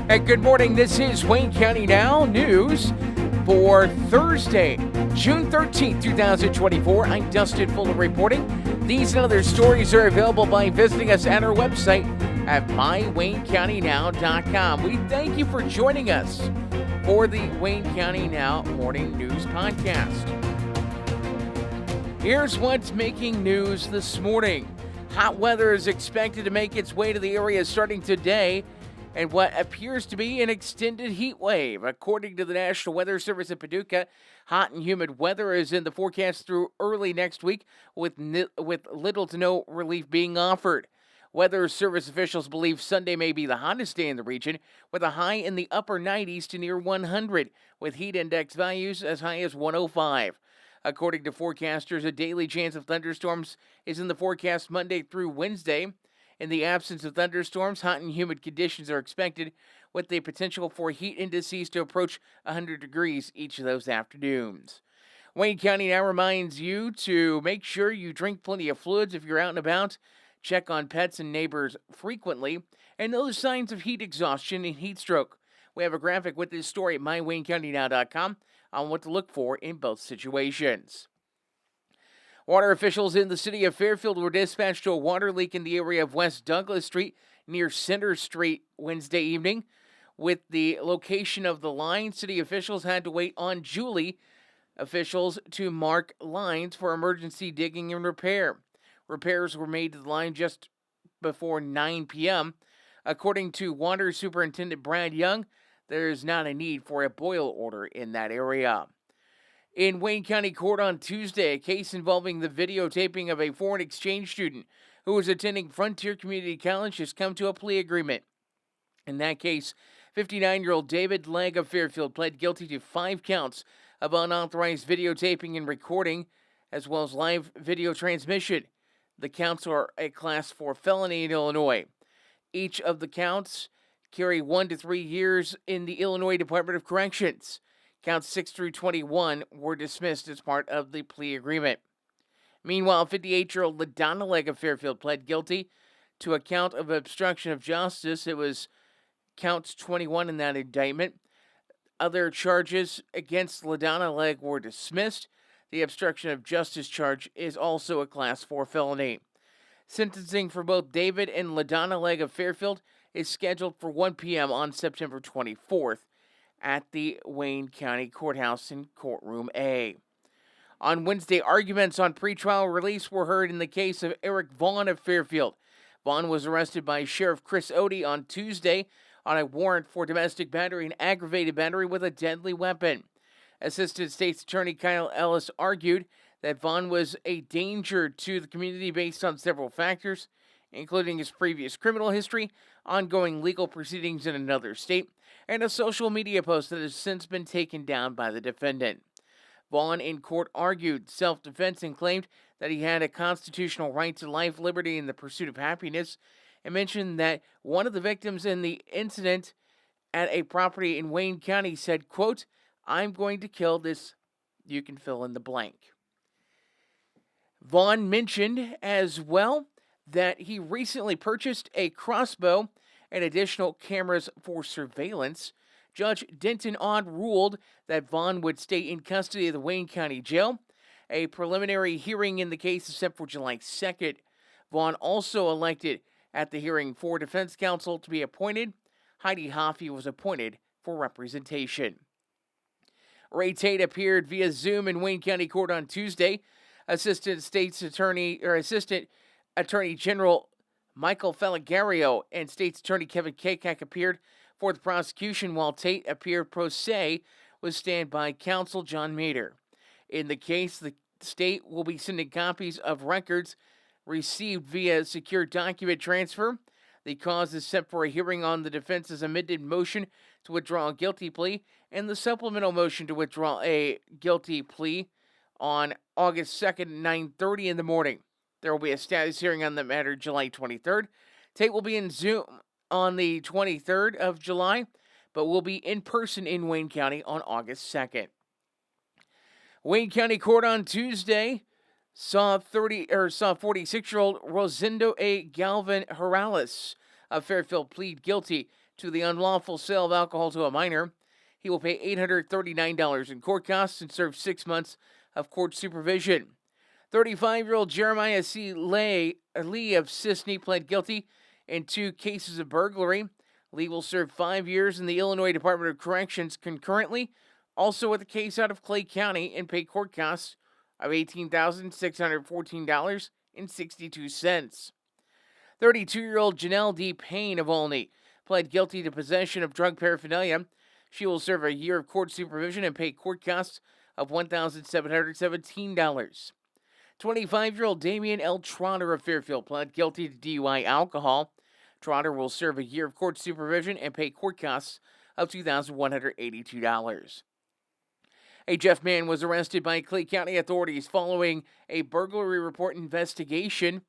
And good morning. This is Wayne County Now News for Thursday, June 13th, 2024. I'm Dustin Fuller reporting. These and other stories are available by visiting us at our website at mywaynecountynow.com. We thank you for joining us for the Wayne County Now Morning News Podcast. Here's what's making news this morning. Hot weather is expected to make its way to the area starting today, and what appears to be an extended heat wave. According to the National Weather Service in Paducah, hot and humid weather is in the forecast through early next week, with little to no relief being offered. Weather Service officials believe Sunday may be the hottest day in the region, with a high in the upper 90s to near 100, with heat index values as high as 105. According to forecasters, a daily chance of thunderstorms is in the forecast Monday through Wednesday. In the absence of thunderstorms, hot and humid conditions are expected, with the potential for heat indices to approach 100 degrees each of those afternoons. Wayne County now reminds you to make sure you drink plenty of fluids if you're out and about, check on pets and neighbors frequently, and know the signs of heat exhaustion and heat stroke. We have a graphic with this story at mywaynecountynow.com on what to look for in both situations. Water officials in the city of Fairfield were dispatched to a water leak in the area of West Douglas Street near Center Street Wednesday evening. With the location of the line, city officials had to wait on Julie officials to mark lines for emergency digging and repair. Repairs were made to the line just before 9 p.m. According to Water Superintendent Brad Young, there is not a need for a boil order in that area. In Wayne County Court on Tuesday, a case involving the videotaping of a foreign exchange student who was attending Frontier Community College has come to a plea agreement. In that case, 59-year-old David Legg of Fairfield pled guilty to 5 counts of unauthorized videotaping and recording, as well as live video transmission. The counts are a Class 4 felony in Illinois. Each of the counts carry 1 to 3 years in the Illinois Department of Corrections. Counts 6 through 21 were dismissed as part of the plea agreement. Meanwhile, 58-year-old LaDonna Legg of Fairfield pled guilty to a count of obstruction of justice. It was counts 21 in that indictment. Other charges against LaDonna Legg were dismissed. The obstruction of justice charge is also a Class 4 felony. Sentencing for both David and LaDonna Legg of Fairfield is scheduled for 1 p.m. on September 24th. At the Wayne County Courthouse in Courtroom A. On Wednesday, arguments on pretrial release were heard in the case of Eric Vaughn of Fairfield. Vaughn was arrested by Sheriff Chris Odie on Tuesday on a warrant for domestic battery and aggravated battery with a deadly weapon. Assistant State's Attorney Kyle Ellis argued that Vaughn was a danger to the community based on several factors, including his previous criminal history, ongoing legal proceedings in another state, and a social media post that has since been taken down by the defendant. Vaughn in court argued self-defense and claimed that he had a constitutional right to life, liberty, and the pursuit of happiness, and mentioned that one of the victims in the incident at a property in Wayne County said, quote, "I'm going to kill this," you can fill in the blank. Vaughn mentioned as well that he recently purchased a crossbow and additional cameras for surveillance. Judge Denton Odd ruled that Vaughn would stay in custody of the Wayne County Jail. A preliminary hearing in the case is set for July 2nd. Vaughn also elected at the hearing for defense counsel to be appointed. Heidi Hoffey was appointed for representation. Ray Tate appeared via Zoom in Wayne County Court on Tuesday. Assistant Attorney General Michael Felagario and State's Attorney Kevin Kakak appeared for the prosecution, while Tate appeared pro se with standby counsel John Mader. In the case, the state will be sending copies of records received via secure document transfer. The cause is set for a hearing on the defense's amended motion to withdraw a guilty plea and the supplemental motion to withdraw a guilty plea on August 2nd, 9:30 in the morning. There will be a status hearing on the matter July 23rd. Tate will be in Zoom on the 23rd of July, but will be in person in Wayne County on August 2nd. Wayne County Court on Tuesday saw 46-year-old Rosendo A. Galvin Morales of Fairfield plead guilty to the unlawful sale of alcohol to a minor. He will pay $839 in court costs and serve 6 months of court supervision. 35-year-old Jeremiah C. Lee of Sisney pled guilty in 2 cases of burglary. Lee will serve 5 years in the Illinois Department of Corrections concurrently, also with a case out of Clay County, and pay court costs of $18,614.62. 32-year-old Janelle D. Payne of Olney pled guilty to possession of drug paraphernalia. She will serve a year of court supervision and pay court costs of $1,717. 25-year-old Damian L. Trotter of Fairfield pled guilty to DUI alcohol. Trotter will serve a year of court supervision and pay court costs of $2,182. A Jeff man was arrested by Clay County authorities following a burglary report investigation.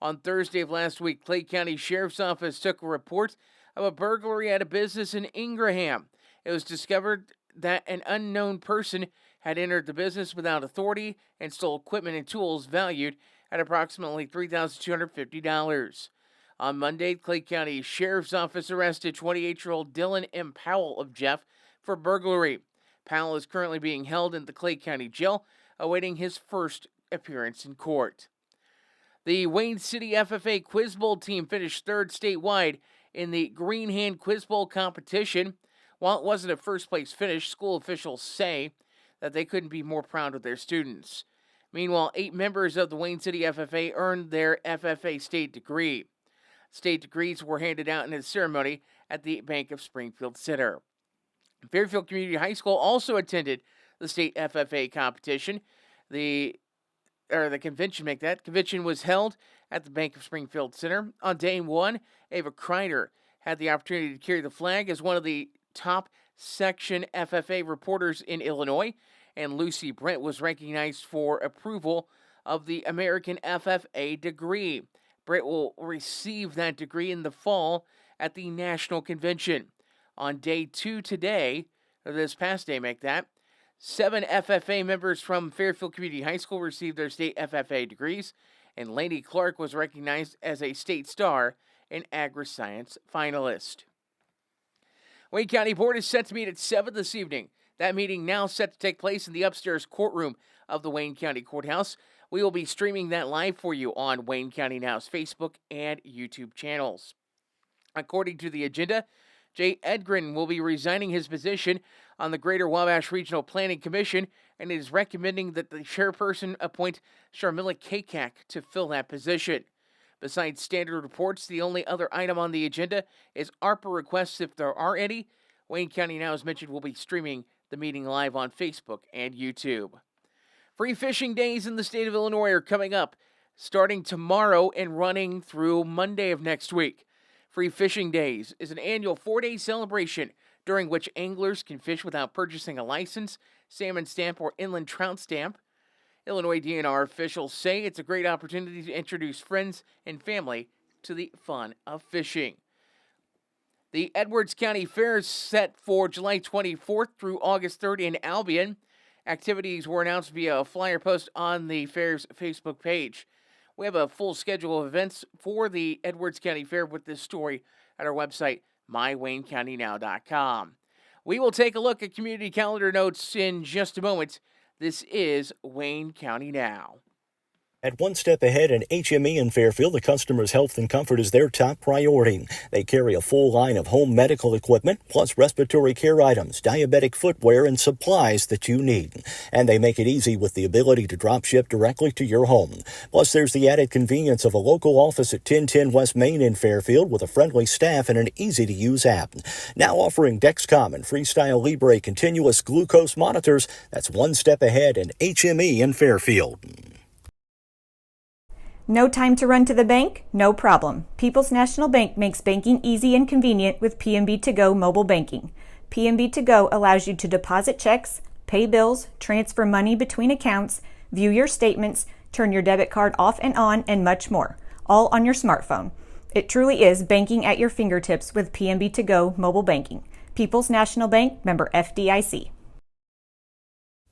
On Thursday of last week, Clay County Sheriff's Office took a report of a burglary at a business in Ingraham. It was discovered that an unknown person had entered the business without authority and stole equipment and tools valued at approximately $3,250. On Monday, Clay County Sheriff's Office arrested 28-year-old Dylan M. Powell of Jeff for burglary. Powell is currently being held in the Clay County Jail, awaiting his first appearance in court. The Wayne City FFA Quiz Bowl team finished 3rd statewide in the Green Hand Quiz Bowl competition. While it wasn't a first-place finish, school officials say that they couldn't be more proud of their students. Meanwhile, 8 members of the Wayne City FFA earned their FFA state degree. State degrees were handed out in a ceremony at the Bank of Springfield Center. Fairfield Community High School also attended the state FFA competition. The convention was held at the Bank of Springfield Center. On day 1, Ava Kreider had the opportunity to carry the flag as one of the top section FFA reporters in Illinois, and Lucy Brent was recognized for approval of the American FFA degree. Brent will receive that degree in the fall at the National Convention. On day 2 today, or this past day, 7 FFA members from Fairfield Community High School received their state FFA degrees, and Lainey Clark was recognized as a state star and agri-science finalist. Wayne County Board is set to meet at 7 this evening. That meeting now set to take place in the upstairs courtroom of the Wayne County Courthouse. We will be streaming that live for you on Wayne County Now's Facebook and YouTube channels. According to the agenda, Jay Edgren will be resigning his position on the Greater Wabash Regional Planning Commission and is recommending that the chairperson appoint Sharmila Kakak to fill that position. Besides standard reports, the only other item on the agenda is ARPA requests if there are any. Wayne County Now, as mentioned, will be streaming the meeting live on Facebook and YouTube. Free fishing days in the state of Illinois are coming up, starting tomorrow and running through Monday of next week. Free Fishing Days is an annual 4-day celebration during which anglers can fish without purchasing a license, salmon stamp, or inland trout stamp. Illinois DNR officials say it's a great opportunity to introduce friends and family to the fun of fishing. The Edwards County Fair is set for July 24th through August 3rd in Albion. Activities were announced via a flyer post on the fair's Facebook page. We have a full schedule of events for the Edwards County Fair with this story at our website, mywaynecountynow.com. We will take a look at community calendar notes in just a moment. This is Wayne County Now. At One Step Ahead and HME in Fairfield, the customer's health and comfort is their top priority. They carry a full line of home medical equipment, plus respiratory care items, diabetic footwear, and supplies that you need. And they make it easy with the ability to drop ship directly to your home. Plus, there's the added convenience of a local office at 1010 West Main in Fairfield with a friendly staff and an easy-to-use app. Now offering Dexcom and Freestyle Libre continuous glucose monitors. That's One Step Ahead and HME in Fairfield. No time to run to the bank? No problem. People's National Bank makes banking easy and convenient with PNB To Go mobile banking. PNB To Go allows you to deposit checks, pay bills, transfer money between accounts, view your statements, turn your debit card off and on, and much more, all on your smartphone. It truly is banking at your fingertips with PNB To Go mobile banking. People's National Bank, member FDIC.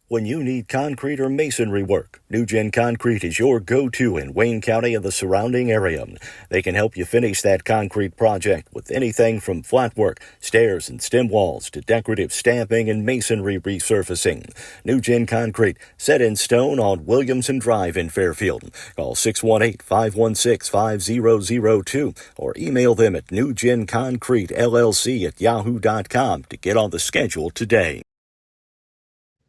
When you need concrete or masonry work, NewGen Concrete is your go-to in Wayne County and the surrounding area. They can help you finish that concrete project with anything from flat work, stairs and stem walls to decorative stamping and masonry resurfacing. NewGen Concrete, set in stone on Williamson Drive in Fairfield. Call 618-516-5002 or email them at newgenconcretellc@yahoo.com to get on the schedule today.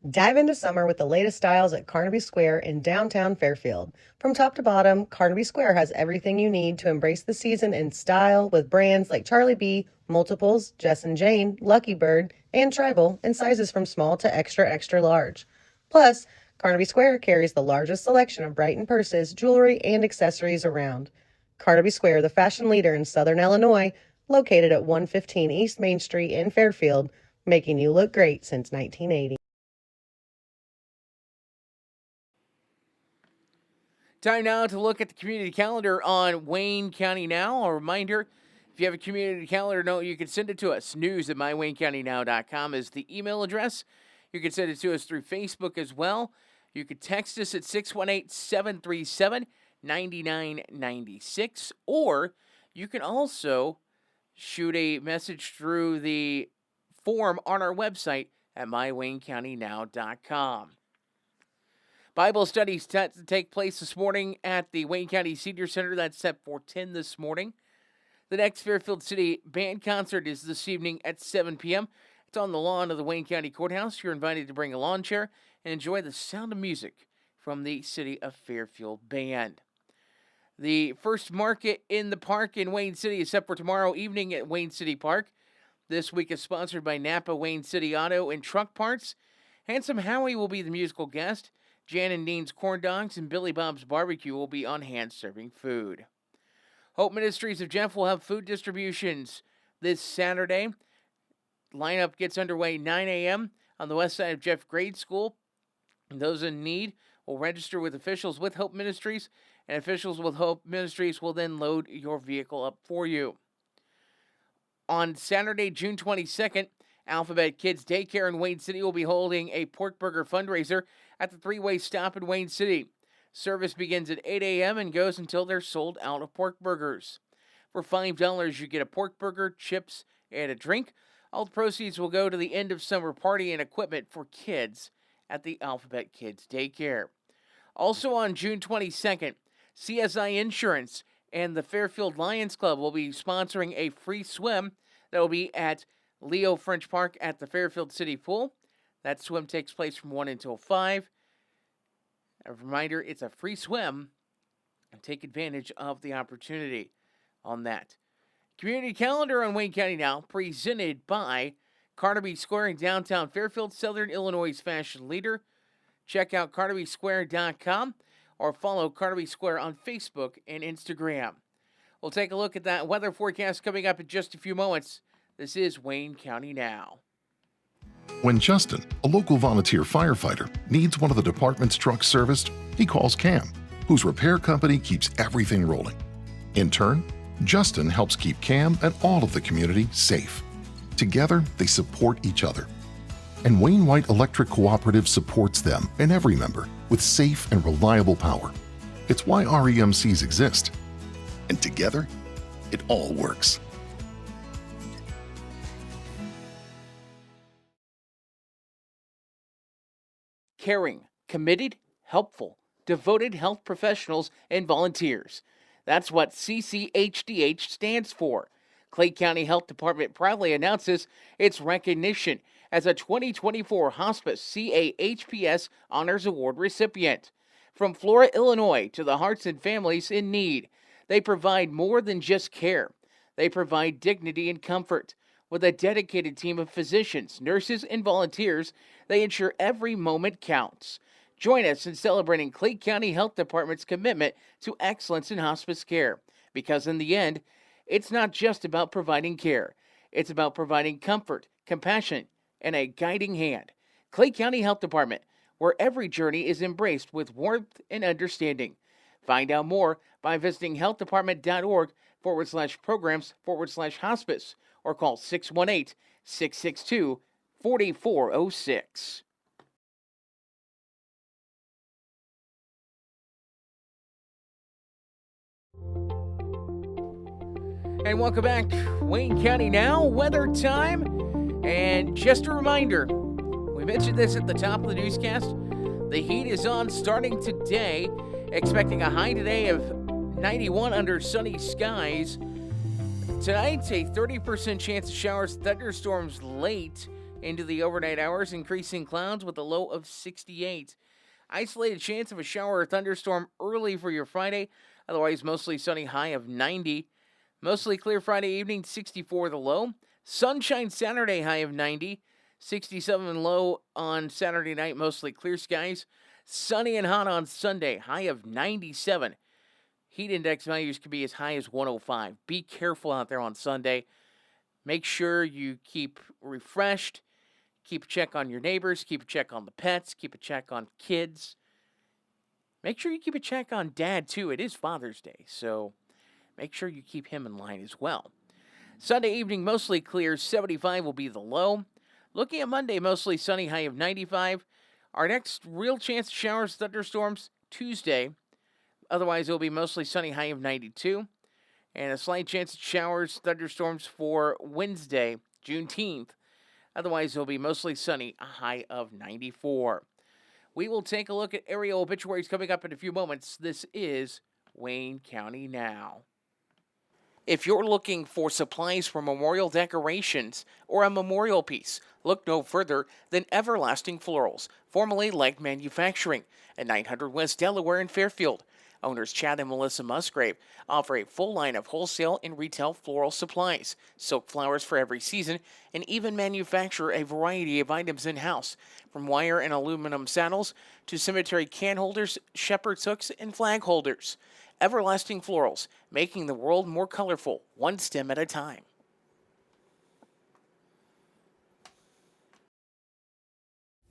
Dive into summer with the latest styles at Carnaby Square in downtown Fairfield. From top to bottom, Carnaby Square has everything you need to embrace the season in style with brands like Charlie B, Multiples, Jess and Jane, Lucky Bird, and Tribal in sizes from small to extra, extra large. Plus, Carnaby Square carries the largest selection of Brighton purses, jewelry, and accessories around. Carnaby Square, the fashion leader in Southern Illinois, located at 115 East Main Street in Fairfield, making you look great since 1980. Time now to look at the community calendar on Wayne County Now. A reminder, if you have a community calendar note, you can send it to us. news@mywaynecountynow.com is the email address. You can send it to us through Facebook as well. You can text us at 618-737-9996, or you can also shoot a message through the form on our website at mywaynecountynow.com. Bible studies set to take place this morning at the Wayne County Senior Center. That's set for 10 this morning. The next Fairfield City Band concert is this evening at 7 p.m. It's on the lawn of the Wayne County Courthouse. You're invited to bring a lawn chair and enjoy the sound of music from the City of Fairfield Band. The first market in the park in Wayne City is set for tomorrow evening at Wayne City Park. This week is sponsored by Napa Wayne City Auto and Truck Parts. Handsome Howie will be the musical guest. Jan and Dean's Corn Dogs and Billy Bob's Barbecue will be on hand serving food. Hope Ministries of Jeff will have food distributions this Saturday. Lineup gets underway 9 a.m. on the west side of Jeff Grade School. Those in need will register with officials with Hope Ministries, and officials with Hope Ministries will then load your vehicle up for you. On Saturday, June 22nd, Alphabet Kids Daycare in Wayne City will be holding a pork burger fundraiser at the three-way stop in Wayne City. Service begins at 8 a.m. and goes until they're sold out of pork burgers. For $5, you get a pork burger, chips, and a drink. All the proceeds will go to the end of summer party and equipment for kids at the Alphabet Kids Daycare. Also on June 22nd, CSI Insurance and the Fairfield Lions Club will be sponsoring a free swim that will be at Leo French Park at the Fairfield City Pool. That swim takes place from 1 until 5. A reminder, it's a free swim, and take advantage of the opportunity on that. Community calendar on Wayne County Now, presented by Carnaby Square in downtown Fairfield, Southern Illinois' fashion leader. Check out carnabysquare.com or follow Carnaby Square on Facebook and Instagram. We'll take a look at that weather forecast coming up in just a few moments. This is Wayne County Now. When Justin, a local volunteer firefighter, needs one of the department's trucks serviced, he calls Cam, whose repair company keeps everything rolling. In turn, Justin helps keep Cam and all of the community safe. Together, they support each other. And Wayne White Electric Cooperative supports them and every member with safe and reliable power. It's why REMCs exist. And together, it all works. Caring, committed, helpful, devoted health professionals and volunteers. That's what CCHDH stands for. Clay County Health Department proudly announces its recognition as a 2024 Hospice CAHPS Honors Award recipient. From Flora, Illinois to the hearts and families in need, they provide more than just care. They provide dignity and comfort. With a dedicated team of physicians, nurses, and volunteers, they ensure every moment counts. Join us in celebrating Clay County Health Department's commitment to excellence in hospice care. Because in the end, it's not just about providing care. It's about providing comfort, compassion, and a guiding hand. Clay County Health Department, where every journey is embraced with warmth and understanding. Find out more by visiting healthdepartment.org/programs/hospice or call 618-662-4406. And welcome back, Wayne County Now, weather time. And just a reminder, we mentioned this at the top of the newscast. The heat is on starting today, expecting a high today of 91 under sunny skies. Tonight, a 30% chance of showers, thunderstorms late into the overnight hours, increasing clouds with a low of 68. Isolated chance of a shower or thunderstorm early for your Friday, otherwise mostly sunny, high of 90. Mostly clear Friday evening, 64 the low. Sunshine Saturday, high of 90. 67 low on Saturday night, mostly clear skies. Sunny and hot on Sunday, high of 97. Heat index values could be as high as 105. Be careful out there on Sunday. Make sure you keep refreshed. Keep a check on your neighbors. Keep a check on the pets. Keep a check on kids. Make sure you keep a check on Dad, too. It is Father's Day, so make sure you keep him in line as well. Sunday evening, mostly clear. 75 will be the low. Looking at Monday, mostly sunny, high of 95. Our next real chance of showers, thunderstorms, Tuesday. Otherwise, it will be mostly sunny, high of 92. And a slight chance of showers, thunderstorms for Wednesday, Juneteenth. Otherwise, it will be mostly sunny, a high of 94. We will take a look at area obituaries coming up in a few moments. This is Wayne County Now. If you're looking for supplies for memorial decorations or a memorial piece, look no further than Everlasting Florals, formerly Leg Manufacturing, at 900 West Delaware in Fairfield. Owners Chad and Melissa Musgrave offer a full line of wholesale and retail floral supplies, silk flowers for every season, and even manufacture a variety of items in-house, from wire and aluminum saddles to cemetery can holders, shepherd's hooks, and flag holders. Everlasting Florals, making the world more colorful, one stem at a time.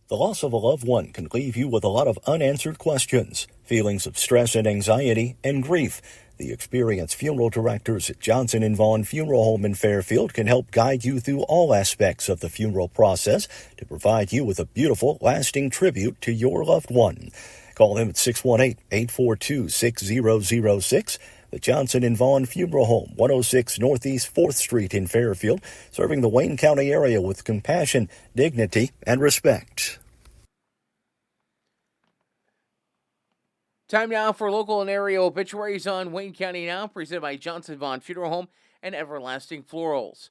The loss of a loved one can leave you with a lot of unanswered questions, feelings of stress and anxiety, and grief. The experienced funeral directors at Johnson & Vaughn Funeral Home in Fairfield can help guide you through all aspects of the funeral process to provide you with a beautiful, lasting tribute to your loved one. Call them at 618-842-6006. The Johnson & Vaughn Funeral Home, 106 Northeast 4th Street in Fairfield, serving the Wayne County area with compassion, dignity, and respect. Time now for local and area obituaries on Wayne County Now, presented by Johnson & Vaughn Funeral Home and Everlasting Florals.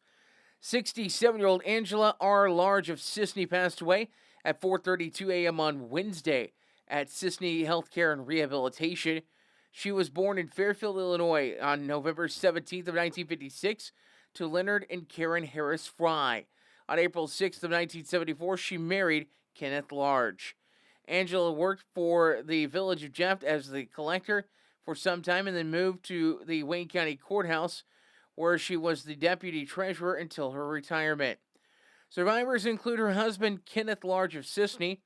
67-year-old Angela R. Large of Sisney passed away at 4:32 a.m. on Wednesday at Sisney Healthcare and Rehabilitation. She was born in Fairfield, Illinois on November 17th of 1956 to Leonard and Karen Harris Fry. On April 6th of 1974, she married Kenneth Large. Angela worked for the Village of Jeff as the collector for some time and then moved to the Wayne County Courthouse, where she was the deputy treasurer until her retirement. Survivors include her husband, Kenneth Large of Sisney,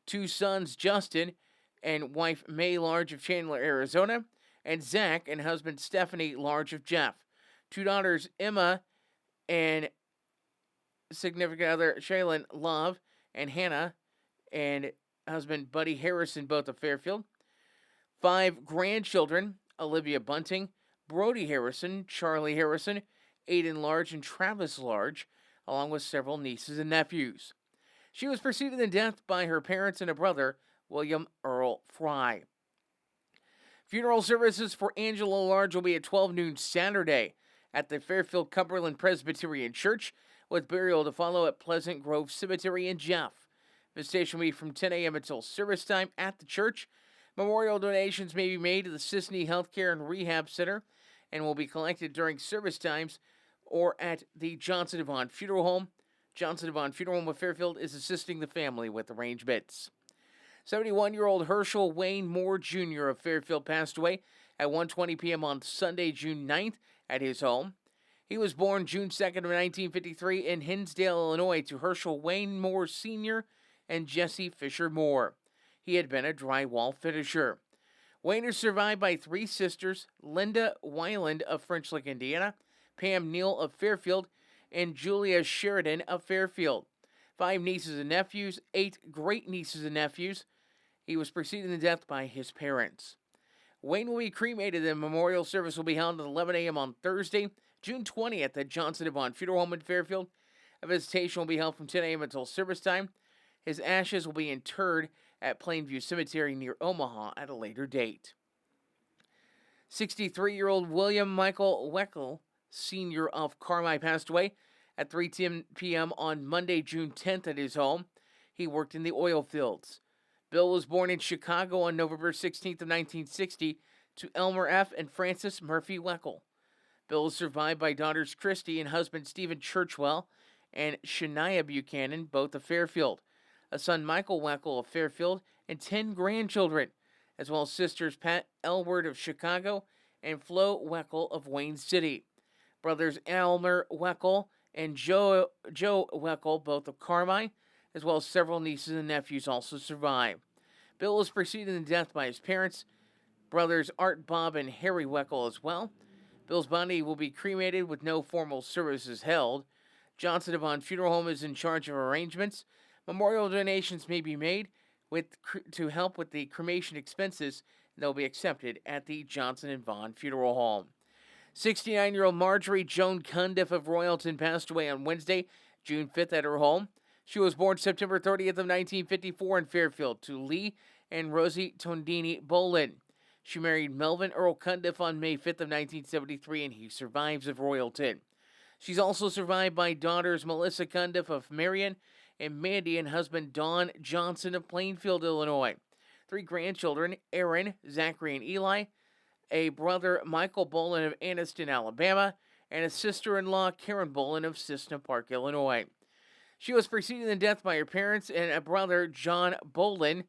two sons, Justin and wife May Large of Chandler, Arizona, and Zach and husband Stephanie Large of Jeff. Two daughters, Emma and significant other Shaylin Love, and Hannah and husband Buddy Harrison, both of Fairfield. 5 grandchildren, Olivia Bunting, Brody Harrison, Charlie Harrison, Aiden Large, and Travis Large, along with several nieces and nephews. She was preceded in death by her parents and a brother, William Earl Fry. Funeral services for Angela Large will be at 12 noon Saturday at the Fairfield Cumberland Presbyterian Church, with burial to follow at Pleasant Grove Cemetery in Jeff. Visitation will be from 10 a.m. until service time at the church. Memorial donations may be made to the Sisney Healthcare and Rehab Center and will be collected during service times or at the Johnson & Vaughn Funeral Home. Johnson & Vaughn Funeral Home of Fairfield is assisting the family with arrangements. 71-year-old Herschel Wayne Moore Jr. of Fairfield passed away at 1:20 p.m. on Sunday, June 9th at his home. He was born June 2nd of 1953 in Hinsdale, Illinois, to Herschel Wayne Moore Sr. and Jesse Fisher Moore. He had been a drywall finisher. Wayne is survived by 3 sisters, Linda Weiland of French Lick, Indiana, Pam Neal of Fairfield, and Julia Sheridan of Fairfield. 5 nieces and nephews, 8 great-nieces and nephews. He was preceded in death by his parents. Wayne will be cremated. The memorial service will be held at 11 a.m. on Thursday, June 20th at Johnson Devon Funeral Home in Fairfield. A visitation will be held from 10 a.m. until service time. His ashes will be interred at Plainview Cemetery near Omaha at a later date. 63-year-old William Michael Weckel, senior of Carmi, passed away at 3:10 p.m. on Monday, June 10th at his home. He worked in the oil fields. Bill was born in Chicago on November 16th of 1960 to Elmer F. and Frances Murphy Weckel. Bill is survived by daughters Christy and husband Stephen Churchwell and Shania Buchanan, both of Fairfield, a son Michael Weckel of Fairfield, and 10 grandchildren, as well as sisters Pat Elward of Chicago and Flo Weckel of Wayne City. Brothers Elmer Weckel and Joe Weckel, both of Carmi, as well as several nieces and nephews, also survive. Bill was preceded in death by his parents, brothers Art, Bob, and Harry Weckel as well. Bill's body will be cremated with no formal services held. Johnson Devon Funeral Home is in charge of arrangements. Memorial donations may be made to help with the cremation expenses. They'll be accepted at the Johnson & Vaughn Funeral Home. 69-year-old Marjorie Joan Cundiff of Royalton passed away on Wednesday, June 5th at her home. She was born September 30th of 1954 in Fairfield to Lee and Rosie Tondini Bolin. She married Melvin Earl Cundiff on May 5th of 1973, and he survives of Royalton. She's also survived by daughters Melissa Cundiff of Marion and Mandy and husband Don Johnson of Plainfield, Illinois. 3 grandchildren, Aaron, Zachary, and Eli, a brother Michael Bolin of Anniston, Alabama, and a sister-in-law Karen Bolin of Cissna Park, Illinois. She was preceded in death by her parents and a brother, John Bolin.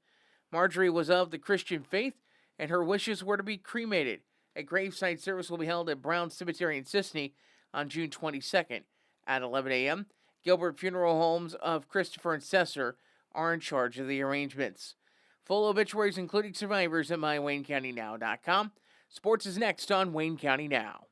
Marjorie was of the Christian faith, and her wishes were to be cremated. A graveside service will be held at Brown Cemetery in Sisney on June 22nd at 11 a.m. Gilbert Funeral Homes of Christopher and Cesar are in charge of the arrangements. Full obituaries, including survivors, at mywaynecountynow.com. Sports is next on Wayne County Now.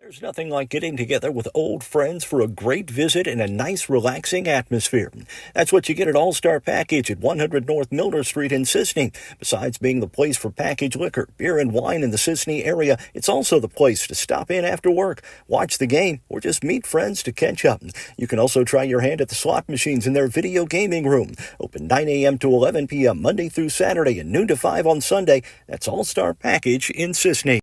There's nothing like getting together with old friends for a great visit in a nice, relaxing atmosphere. That's what you get at All-Star Package at 100 North Milner Street in Sisney. Besides being the place for packaged liquor, beer, and wine in the Sisney area, it's also the place to stop in after work, watch the game, or just meet friends to catch up. You can also try your hand at the slot machines in their video gaming room. Open 9 a.m. to 11 p.m. Monday through Saturday and noon to 5 on Sunday. That's All-Star Package in Sisney.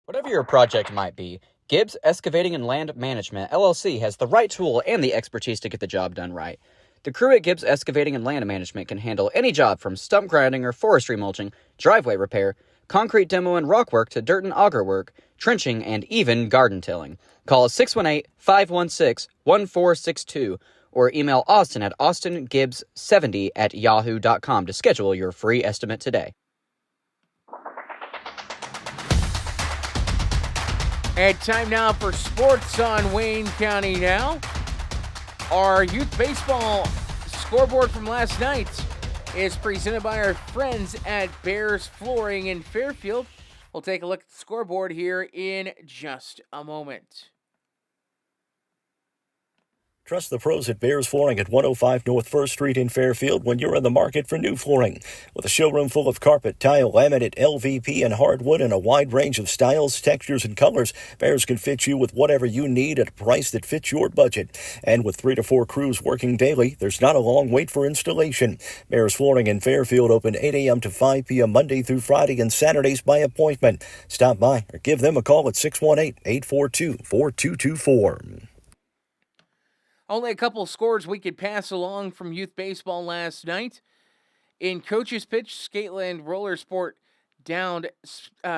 Whatever your project might be, Gibbs Excavating and Land Management, LLC, has the right tool and the expertise to get the job done right. The crew at Gibbs Excavating and Land Management can handle any job from stump grinding or forestry mulching, driveway repair, concrete demo and rock work to dirt and auger work, trenching, and even garden tilling. Call us 618-516-1462 or email Austin at austingibbs70@yahoo.com to schedule your free estimate today. And time now for sports on Wayne County Now. Our youth baseball scoreboard from last night is presented by our friends at Bears Flooring in Fairfield. We'll take a look at the scoreboard here in just a moment. Trust the pros at Bears Flooring at 105 North 1st Street in Fairfield when you're in the market for new flooring. With a showroom full of carpet, tile, laminate, LVP, and hardwood in a wide range of styles, textures, and colors, Bears can fit you with whatever you need at a price that fits your budget. And with 3 to 4 crews working daily, there's not a long wait for installation. Bears Flooring in Fairfield open 8 a.m. to 5 p.m. Monday through Friday and Saturdays by appointment. Stop by or give them a call at 618-842-4224. Only a couple of scores we could pass along from youth baseball last night. In Coach's Pitch, Skateland Roller Sport downed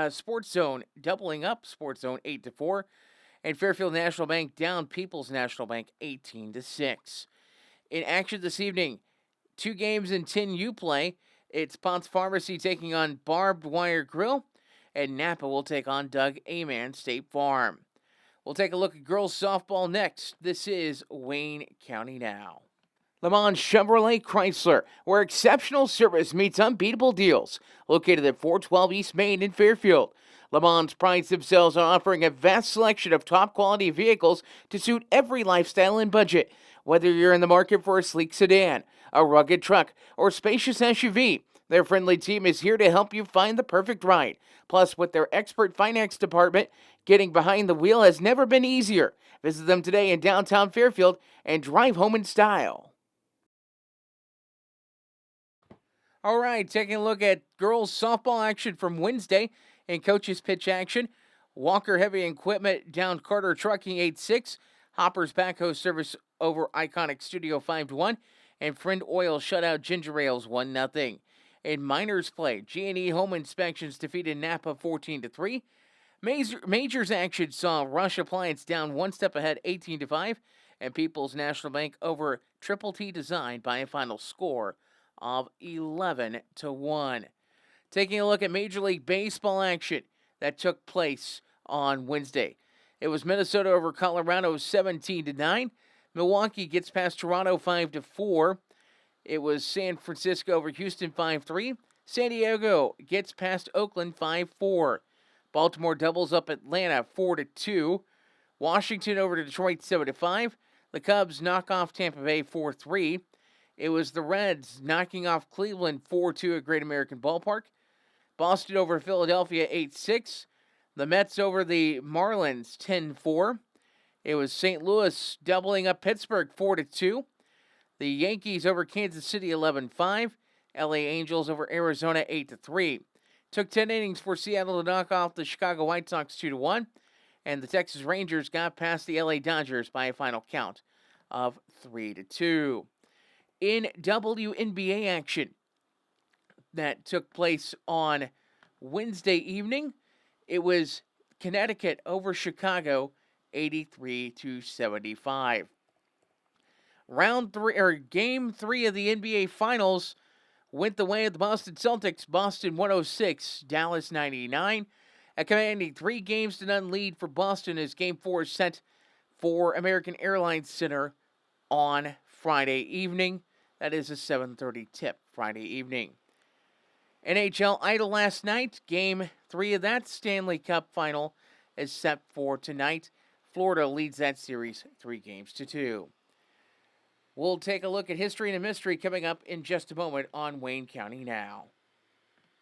Sports Zone, doubling up Sports Zone 8-4. And Fairfield National Bank down People's National Bank 18-6. In action this evening, 2 games in 10U play. It's Ponce Pharmacy taking on Barbed Wire Grill, and Napa will take on Doug Aman State Farm. We'll take a look at girls softball next. This is Wayne County Now. Le Mans Chevrolet Chrysler, where exceptional service meets unbeatable deals. Located at 412 East Main in Fairfield. Le Mans prides themselves on offering a vast selection of top-quality vehicles to suit every lifestyle and budget. Whether you're in the market for a sleek sedan, a rugged truck, or spacious SUV, Their friendly team is here to help you find the perfect ride. Plus, with their expert finance department, getting behind the wheel has never been easier. Visit them today in downtown Fairfield and drive home in style. All right, taking a look at girls softball action from Wednesday and coaches pitch action. Walker Heavy Equipment down Carter Trucking 8-6. Hopper's Backhoe Service over Iconic Studio 5-1. And Friend Oil shut out Ginger Ales 1-0. In minors play, G&E Home Inspections defeated Napa 14-3. Majors action saw Rush Appliance down one step ahead 18-5. And People's National Bank over Triple T Design by a final score of 11-1. Taking a look at Major League Baseball action that took place on Wednesday. It was Minnesota over Colorado 17-9. Milwaukee gets past Toronto 5-4. It was San Francisco over Houston 5-3. San Diego gets past Oakland 5-4. Baltimore doubles up Atlanta 4-2. Washington over to Detroit 7-5. The Cubs knock off Tampa Bay 4-3. It was the Reds knocking off Cleveland 4-2 at Great American Ballpark. Boston over Philadelphia 8-6. The Mets over the Marlins 10-4. It was St. Louis doubling up Pittsburgh 4-2. The Yankees over Kansas City 11-5. LA Angels over Arizona 8-3. Took 10 innings for Seattle to knock off the Chicago White Sox 2-1. And the Texas Rangers got past the LA Dodgers by a final count of 3-2. In WNBA action that took place on Wednesday evening, it was Connecticut over Chicago 83-75. Game 3 of the NBA Finals went the way of the Boston Celtics. Boston 106, Dallas 99. A commanding 3-0 lead for Boston as Game 4 is set for American Airlines Center on Friday evening. That is a 7:30 tip Friday evening. NHL Idol last night. Game 3 of that Stanley Cup final is set for tonight. Florida leads that series 3-2. We'll take a look at history and a mystery coming up in just a moment on Wayne County Now.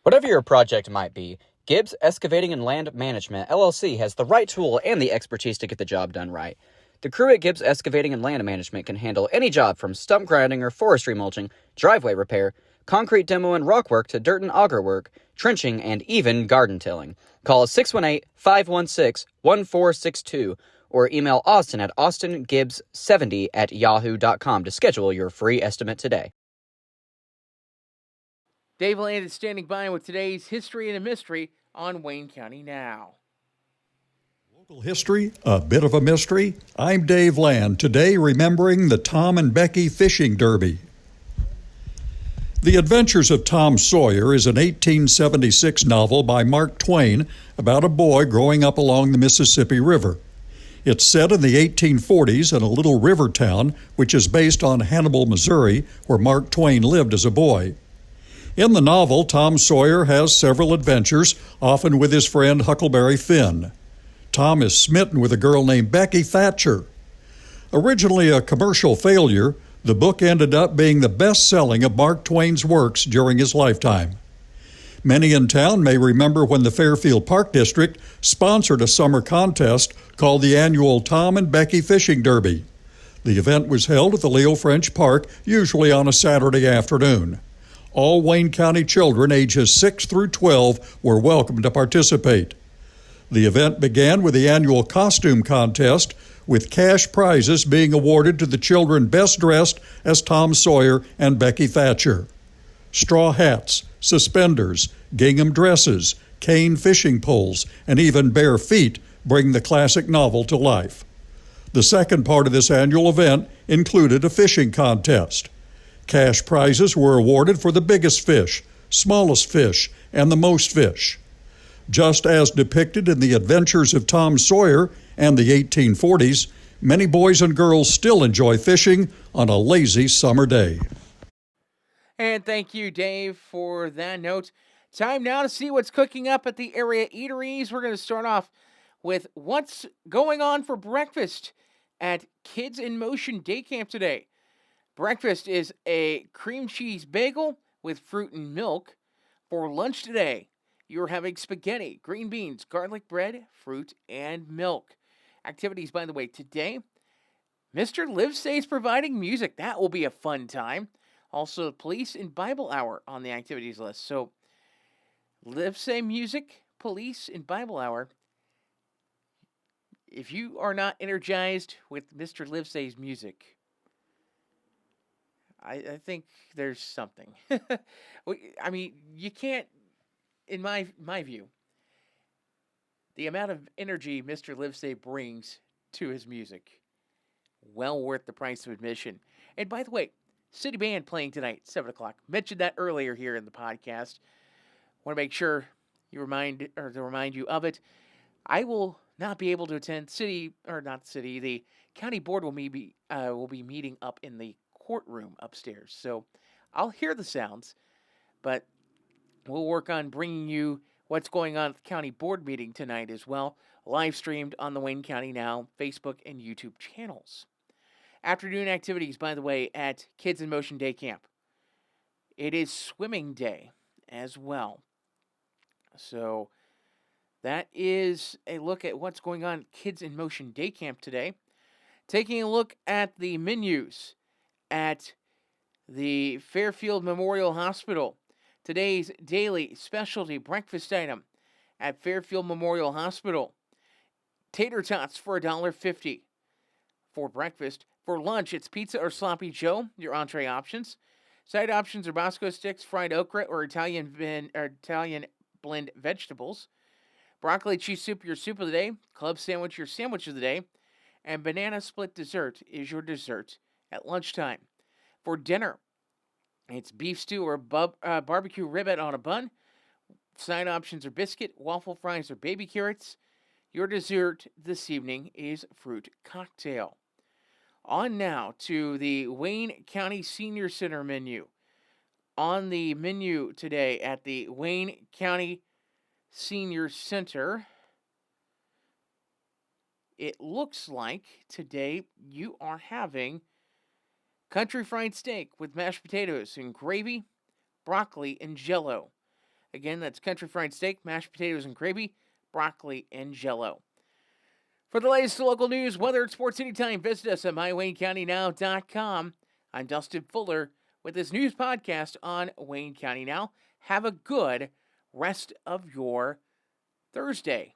Whatever your project might be, Gibbs Excavating and Land Management, LLC, has the right tool and the expertise to get the job done right. The crew at Gibbs Excavating and Land Management can handle any job from stump grinding or forestry mulching, driveway repair, concrete demo and rock work to dirt and auger work, trenching, and even garden tilling. Call 618-516-1462 or email Austin at austingibbs70@yahoo.com to schedule your free estimate today. Dave Land is standing by with today's History and a Mystery on Wayne County Now. Local history, a bit of a mystery. I'm Dave Land, today remembering the Tom and Becky Fishing Derby. The Adventures of Tom Sawyer is an 1876 novel by Mark Twain about a boy growing up along the Mississippi River. It's set in the 1840s in a little river town, which is based on Hannibal, Missouri, where Mark Twain lived as a boy. In the novel, Tom Sawyer has several adventures, often with his friend Huckleberry Finn. Tom is smitten with a girl named Becky Thatcher. Originally a commercial failure, the book ended up being the best-selling of Mark Twain's works during his lifetime. Many in town may remember when the Fairfield Park District sponsored a summer contest called the annual Tom and Becky Fishing Derby. The event was held at the Leo French Park, usually on a Saturday afternoon. All Wayne County children ages 6 through 12 were welcome to participate. The event began with the annual costume contest, with cash prizes being awarded to the children best dressed as Tom Sawyer and Becky Thatcher. Straw hats, suspenders, gingham dresses, cane fishing poles, and even bare feet bring the classic novel to life. The second part of this annual event included a fishing contest. Cash prizes were awarded for the biggest fish, smallest fish, and the most fish. Just as depicted in the Adventures of Tom Sawyer and the 1840s, many boys and girls still enjoy fishing on a lazy summer day. And thank you, Dave, for that note. Time now to see what's cooking up at the area eateries. We're going to start off with what's going on for breakfast at Kids in Motion Day Camp today. Breakfast is a cream cheese bagel, with fruit and milk. For lunch today, you're having spaghetti, green beans, garlic bread, fruit, and milk. Activities, by the way, today, Mr. Livesay is providing music. That will be a fun time. Also, police and Bible hour on the activities list. So, Livesay music, police, and Bible hour. If you are not energized with Mr. Livesay's music, I think there's something. I mean, you can't, in my view, the amount of energy Mr. Livesay brings to his music, well worth the price of admission. And by the way, City Band playing tonight, 7 o'clock. Mentioned that earlier here in the podcast. Want to make sure to remind you of it. I will not be able to attend the county board will be meeting up in the courtroom upstairs. So I'll hear the sounds, but we'll work on bringing you what's going on at the county board meeting tonight as well, live streamed on the Wayne County Now Facebook and YouTube channels. Afternoon activities, by the way, at Kids in Motion Day Camp. It is swimming day as well. So that is a look at what's going on at Kids in Motion Day Camp today. Taking a look at the menus at the Fairfield Memorial Hospital. Today's daily specialty breakfast item at Fairfield Memorial Hospital. Tater tots for $1.50 for breakfast. For lunch, it's pizza or sloppy Joe, your entree options. Side options are Bosco sticks, fried okra, or Italian blend vegetables. Broccoli cheese soup, your soup of the day. Club sandwich, your sandwich of the day. And banana split dessert is your dessert at lunchtime. For dinner, it's beef stew or barbecue riblet on a bun. Side options are biscuit, waffle fries, or baby carrots. Your dessert this evening is fruit cocktail. On now to the Wayne County Senior Center menu. On the menu today at the Wayne County Senior Center, it looks like today you are having country fried steak with mashed potatoes and gravy, broccoli, and jello. Again, that's country fried steak, mashed potatoes and gravy, broccoli, and jello. For the latest local news, weather, and sports anytime, visit us at mywaynecountynow.com. I'm Dustin Fuller with this news podcast on Wayne County Now. Have a good rest of your Thursday.